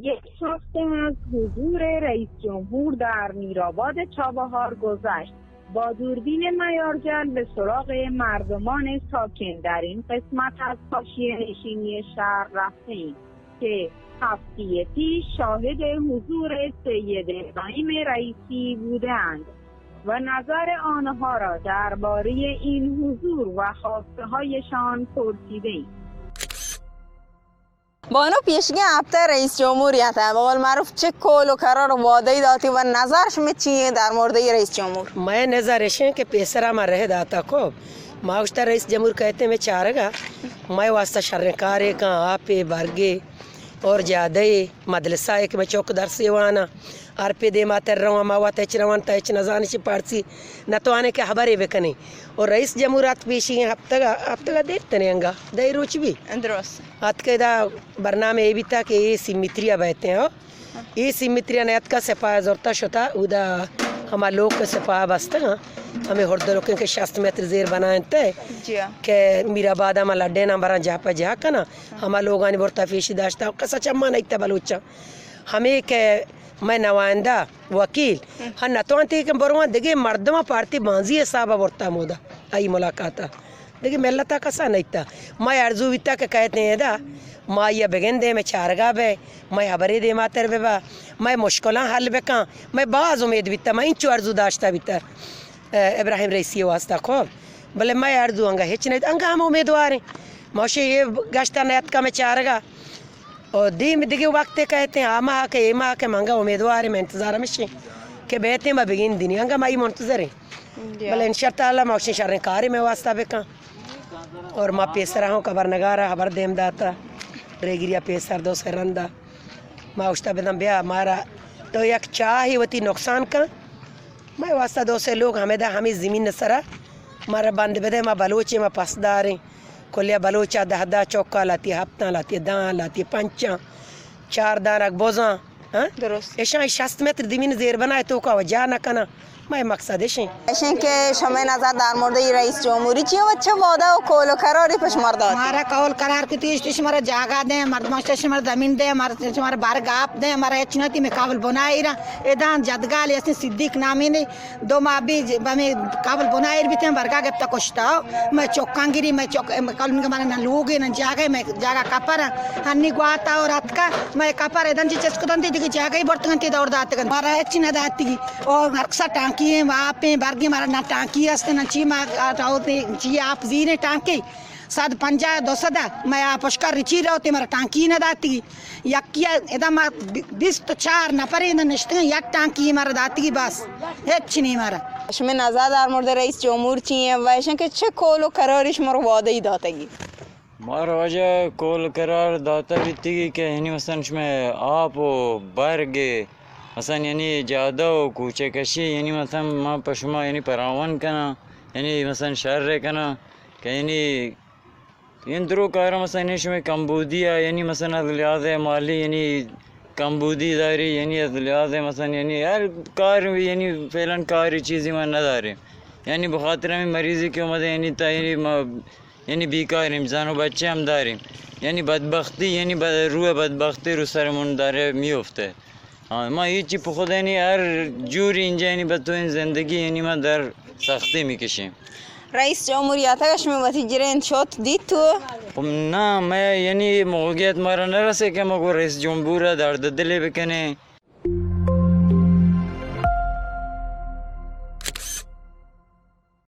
یک هفته از حضور رئیس جمهور در میرآباد چابهار گذشت. با دوربین میارجل به سراغ مردمان ساکن در این قسمت از حاشیه نشینی شهر رفتیم که هفته پیش شاهد حضور سید ابراهیم رئیسی بودند و نظر آنها را درباره این حضور و خواسته هایشان پرسیدیم. بانو پیشیگیں هفته رئیس جمهوریت ہے، بقول معروف چه کول و قرار و وعده داتی و نظرش میں چیه در مورد رئیس جمهور؟ मैं नज़र है कि पेसरा में रह दाता को माउस्ता रईस जमहूर कहते मैं चारगा मैं वास्ता शर्रकार का आपे बरगे और ज़्यादा मदरसा है कि मैं चौक दर से वाना आर पे दे माते रवा मावा तच रवान तच नजानी से पारसी न तो आने के हबारे बेकने और रईस जमहूर आत पेशी हफ्तगा देखते नहीं अंगा दे रोच भी आत के दा बरनामे ये भी था कि ये सिमित्रिया बहते हैं ये सिमित्रिया ने आत का सफाया जोरता शोता उदा हमारे लोग के सफाया बसते हैं हमें हर लोग के शास्त्र में जेर बनाए थे कि میرآباد में लड्डे ना बरा जहाँ पर जहाँ का ना हमारे लोगों ने बहुत फीसी दाश्ता कैसा चम्मा नहीं था बलूचा हमें के मैं नवाइंदा वकील हाँ नतवानती के बरुआ देखिए मर्दम पार्टी बांजी है साहब बोलता मोदा आई मुलाकात देखिए मेला था कैसा नहीं था मैं अर्जू विता के कहते हैं दा माँ ये बगन दे मैं चारगा बे मैं हबरे दे मातर बे बा मैं मुश्किल हल बेका मैं बाज उम्मीद बिता मैं इंचो अर्जू दाश्ता बिता इब्राहिम रईसी वास्ता खूब भले मैं अर्जू अंगा हिच नहीं अंगा हम उम्मीदवार हैं मौशी ये गश्ता नयत का मैं चारगा और दी में दिखे वक्त कहते हैं आमा के एमा के मंगा उम्मीदवार है मैं इंतज़ार में शे के बेहते मैं बिगिन दिन अंगा मैं मुंतज़र है भले इंशाअल्लाह मौशी शर्रकारी में वास्ता बेका और माँ पेसरा हूँ कबर नगारा खबर देम दाता रेगिरिया पेसर दो से रंदा माँ उस्ता बेदम ब्याह मारा तो एक चाह ही वती नुकसान का मैं वास्ता दो से लोग हमें दा हमें ज़मीन सरा मारा बंद बेदे माँ बलोचे माँ पसदार हैं कोलिया बलोचा दहदा चौका लाती है हफ्ता लाती है दान लाती है पंचा चार दान अक बोझा हाँ ऐसा शास्त्र में ज़मीन ज़ेर बनाए तो का वजह न करना मैं मकसद ऐसे के समय नजर दार मोर्दे रईस जमहूरी चाहिए अच्छा वादा और कोल करार पश मर्दा हमारा कौल करार की तीस हमारा जागा दे मर्दम स्टेशन हमारा जमीन दे हमारा बारग आप दे हमारा चुनौती में काबल बनाए रहा एदान जदगाल ऐसे सिद्दीक नामी ने दो माँ भी हमें काबल बनाए भी थे बरगा के तक कुश्ता मैं चौकांगिरी मैं चौक कल हमारा ना लोग ना जागे मैं जागा कपर हन्नी गुआता और रात का मैं कपर एदन जी चस्कुदन थी जागा ही बर्तन थी दौड़ दाते हमारा चिन्ह दाती और अक्सर टांकी है वहाँ पे बरगे मारा ना टांकी हस्ते ना ची माँ ची आप जी ने टांकी साद पंजा दोसदा मैं आप पुष्कर रिची रहोते मारा टांकी न दाती यकिया इधर मार 20 तो 4 न परे न निश्चित यक टांकी मारा दाती बस एक नहीं मारा इसमें नजर दार मोर्दे रईस जमहूर चाहिए वैसे के अच्छे कोल करार इस मर वादा ही दातेगी मार वजह कोल करार दाता भी थी कि यानी मसलन इसमें आप बरगे मसलन यानी ज़्यादा कूचे कशी यानी मसलन माँ पशुमा यानी परावन करना यानी मसलन शर्र करना कि यानी इन दरो कार मसलन इसमें कम्बूदिया यानी मसलन अदलियात माली यानी कम्बूदी दारी यानी अदलियात मसलन यानी हर कार यानी फैलन कार चीज़ें में न दारे यानी बखातर में मरीज़ी की उम्र यानी यानी बीकार इंसानों बच्चे हम दारे यानी बदबख्ती यानी रूह बदबख्ती रुसर मुंदारे मियोफ्ते हाँ माँ ये चीज़ खुद यानी हर जूरी इंजा यानी बतौर ज़िंदगी यानी माँ दर सख्ती में किसी रईस जमहूरियत में वतीजरें शोत दी तो ना मैं यानी मोगियत मारा न रसे कि मगो रईस जमहूर दर्द दिले बेकने